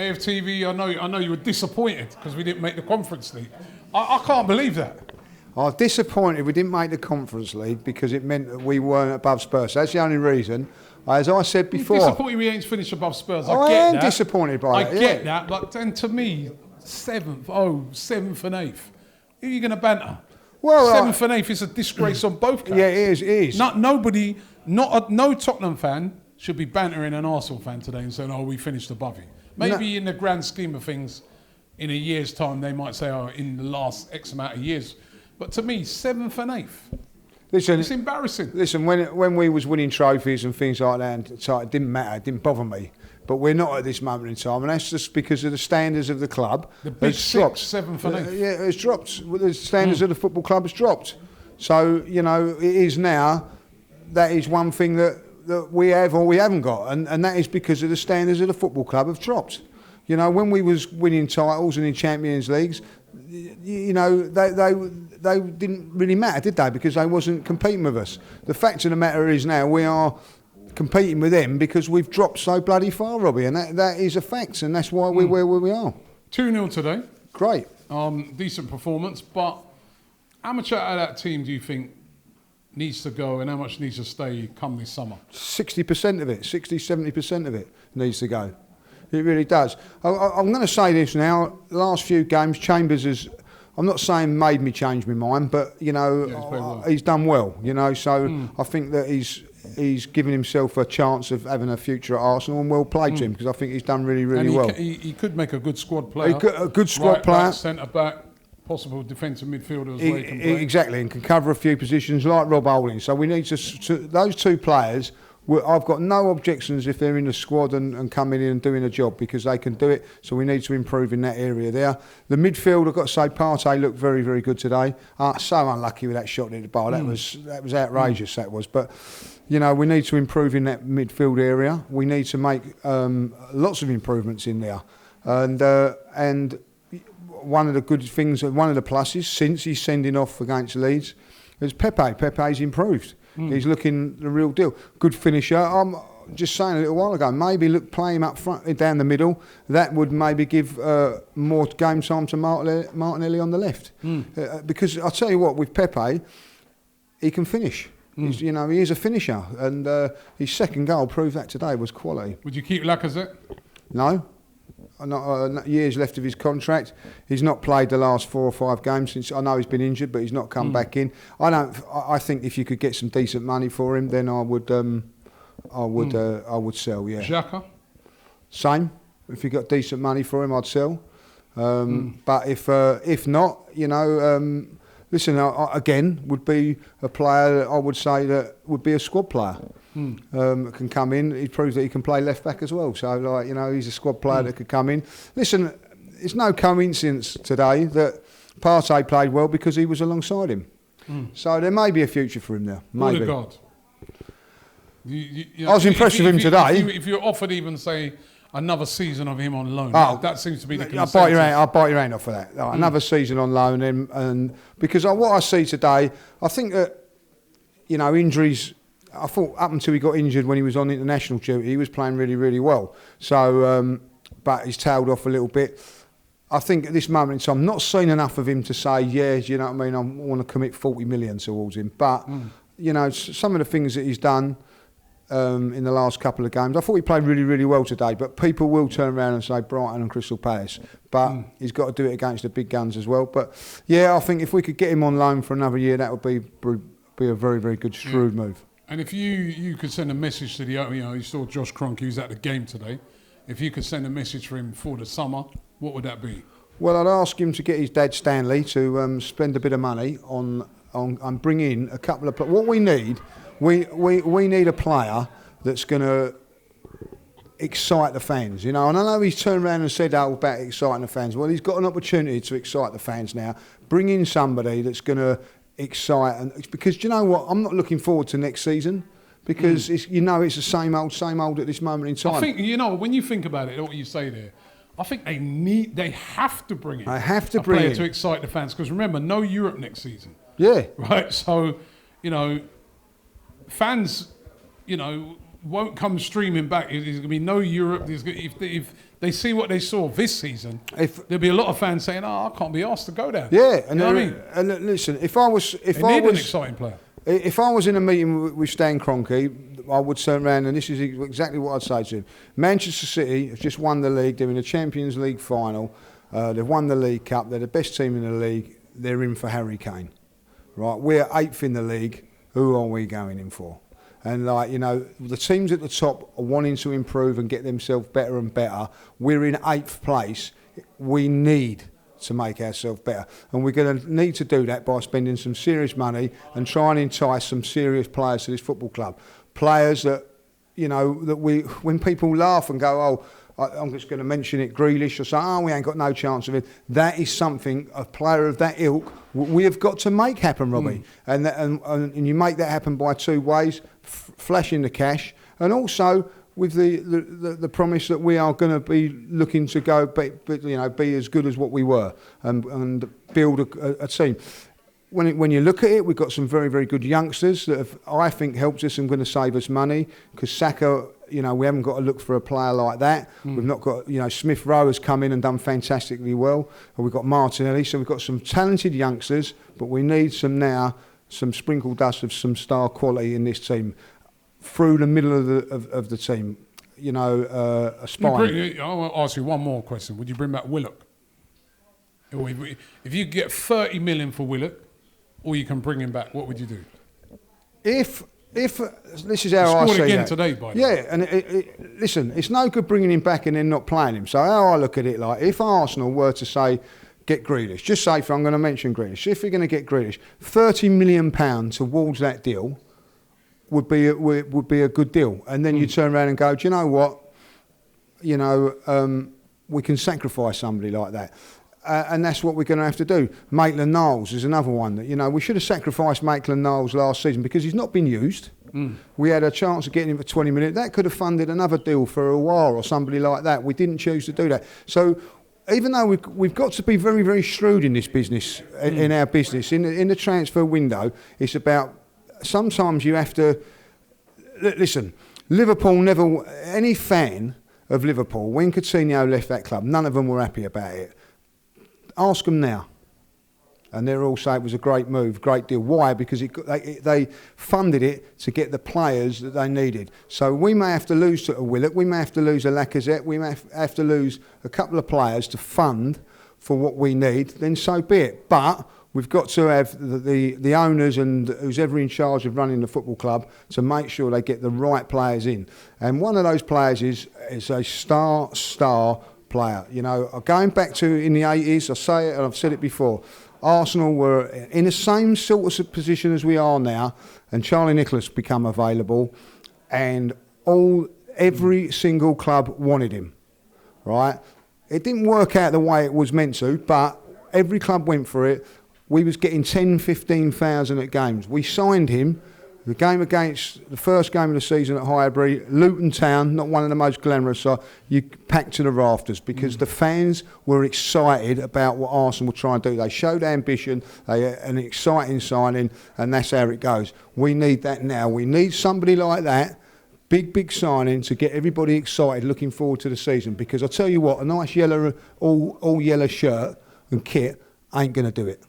AFTV, I know you were disappointed because we didn't make the Conference League. I can't believe that. I was disappointed we didn't make the Conference League because it meant that we weren't above Spurs. That's the only reason. As I said before... You're disappointed we ain't finished above Spurs. I am disappointed by that. I get that, but then to me, 7th and 8th. Who are you going to banter? Well, 7th and 8th is a disgrace on both counts. Yeah, it is. No Tottenham fan should be bantering an Arsenal fan today and saying, we finished above you. Maybe in the grand scheme of things, in a year's time, they might say, in the last X amount of years. But to me, 7th and 8th. Listen, it's embarrassing. Listen, when we was winning trophies and things like that, it didn't matter, it didn't bother me. But we're not at this moment in time, and that's just because of the standards of the club. The big dropped. 7th and 8th. Yeah, it's dropped. The standards of the football club has dropped. So, it is now, that is one thing that we have or we haven't got, and that is because of the standards of the football club have dropped. When we was winning titles and in Champions Leagues, they didn't really matter, did they? Because they wasn't competing with us. The fact of the matter is now we are competing with them because we've dropped so bloody far, Robbie, and that is a fact, and that's why we're where we are. 2-0 today. Great. Decent performance, but how much out of that team do you think needs to go and how much needs to stay come this summer? 60% of it, 70% of it needs to go. It really does. I'm going to say this now. The last few games, Chambers has, I'm not saying made me change my mind, but, he's done well, so I think that he's given himself a chance of having a future at Arsenal, and well played to him, because I think he's done really, really well. He could make a good squad player. A good squad player. Centre-back, possible defensive midfielder as well. He can play. Exactly, and can cover a few positions like Rob Holding. So we need to those two players... I've got no objections if they're in the squad and coming in and doing a job, because they can do it. So we need to improve in that area there. The midfield, I've got to say, Partey looked very, very good today. So unlucky with that shot at the bar. That was outrageous. That was. But we need to improve in that midfield area. We need to make lots of improvements in there. And one of the good things, one of the pluses since he's sending off against Leeds, is Pepe. Pepe's improved. He's looking the real deal. Good finisher. I'm just saying a little while ago, maybe play him up front, down the middle. That would maybe give more game time to Martinelli on the left. Because I'll tell you what, with Pepe, he can finish. He is a finisher, and his second goal proved that today was quality. Would you keep Lacazette? No. Not years left of his contract. He's not played the last 4 or 5 games since. I know he's been injured, but he's not come back in. I think if you could get some decent money for him, then I would sell. Yeah. Xhaka? Same. If you got decent money for him, I'd sell. But if not, listen. Again, would be a player that I would say that would be a squad player. Can come in. He proves that he can play left back as well. So, he's a squad player that could come in. Listen, it's no coincidence today that Partey played well because he was alongside him. So there may be a future for him there. Maybe. God. I was impressed with him today. If you're offered even, say, another season of him on loan, that seems to be the consensus. I'll bite your hand off for that. Another season on loan, and because what I see today, I think that, injuries... I thought up until he got injured when he was on international duty, he was playing really, really well. So, but he's tailed off a little bit. I think at this moment in time, I'm not seeing enough of him to say, do you know what I mean? I want to commit 40 million towards him. But, some of the things that he's done in the last couple of games, I thought he played really, really well today. But people will turn around and say Brighton and Crystal Palace. But he's got to do it against the big guns as well. But, I think if we could get him on loan for another year, that would be a very, very good, shrewd move. And if you could send a message to you saw Josh Kroenke, who's at the game today. If you could send a message for him for the summer, what would that be? Well, I'd ask him to get his dad Stanley to spend a bit of money on bring in a couple of. What we need, we need a player that's going to excite the fans, And I know he's turned around and said about exciting the fans. Well, he's got an opportunity to excite the fans now. Bring in somebody that's going to excite, because do you know what? I'm not looking forward to next season because it's the same old at this moment in time. I think when you think about it, what you say there, I think they have to bring in. I have to a bring player in to excite the fans, because remember, no Europe next season. Yeah. Right. So, fans, won't come streaming back. There's going to be no Europe. If they see what they saw this season, there'll be a lot of fans saying, "Oh, I can't be asked to go there." Yeah, you know what I mean? And listen, if I was an exciting player. If I was in a meeting with Stan Kroenke, I would turn around, and this is exactly what I'd say to him. Manchester City have just won the league. They're in the Champions League final. They've won the League Cup. They're the best team in the league. They're in for Harry Kane. Right? We're 8th in the league. Who are we going in for? And the teams at the top are wanting to improve and get themselves better and better. We're in 8th place. We need to make ourselves better, and we're going to need to do that by spending some serious money and try and entice some serious players to this football club. Players that, when people laugh and go, I'm just going to mention it, Grealish, or say, we ain't got no chance of it. That is something, a player of that ilk, we have got to make happen, Robbie. And you make that happen by 2 ways, flashing the cash, and also with the promise that we are going to be looking to go, be as good as what we were, and build a team. When you look at it, we've got some very, very good youngsters that have, I think, helped us and going to save us money. Because Saka, we haven't got to look for a player like that. We've not got, Smith Rowe has come in and done fantastically well. And we've got Martinelli, so we've got some talented youngsters, but we need some sprinkle dust of some star quality in this team through the middle of the team. A spine. I want to ask you one more question. Would you bring back Willock? If you get 30 million for Willock, or you can bring him back, what would you do? If this is how I see it again today, by the way. Yeah, and listen, it's no good bringing him back and then not playing him. So how I look at it, like, if Arsenal were to say, get Grealish, just say, I'm going to mention Grealish, if you're going to get Grealish, £30 million towards that deal would be a good deal. And then you turn around and go, do you know what? We can sacrifice somebody like that. And that's what we're going to have to do. Maitland-Niles is another one that, we should have sacrificed Maitland-Niles last season because he's not been used. We had a chance of getting him for 20 minutes. That could have funded another deal for a while or somebody like that. We didn't choose to do that. So even though we've got to be very, very shrewd in this business, in our business, in the transfer window, it's about, sometimes you have to, listen, Liverpool never, any fan of Liverpool, when Coutinho left that club, none of them were happy about it. Ask them now. And they'll all say it was a great move, great deal. Why? Because they funded it to get the players that they needed. So we may have to lose to a Willock, we may have to lose a Lacazette, we may have to lose a couple of players to fund for what we need, then so be it. But we've got to have the owners and who's ever in charge of running the football club to make sure they get the right players in. And one of those players is a star player. Going back to in the 80s, I say it and I've said it before, Arsenal were in the same sort of position as we are now, and Charlie Nicholas become available, and every single club wanted him, right? It didn't work out the way it was meant to, but every club went for it. We was getting 10, 15,000 at games. We signed him. The first game of the season at Highbury, Luton Town, not one of the most glamorous, so you packed to the rafters because the fans were excited about what Arsenal were trying to do. They showed ambition, an exciting signing, and that's how it goes. We need that now. We need somebody like that, big signing to get everybody excited, looking forward to the season. Because I tell you what, a nice yellow, all yellow shirt and kit ain't going to do it.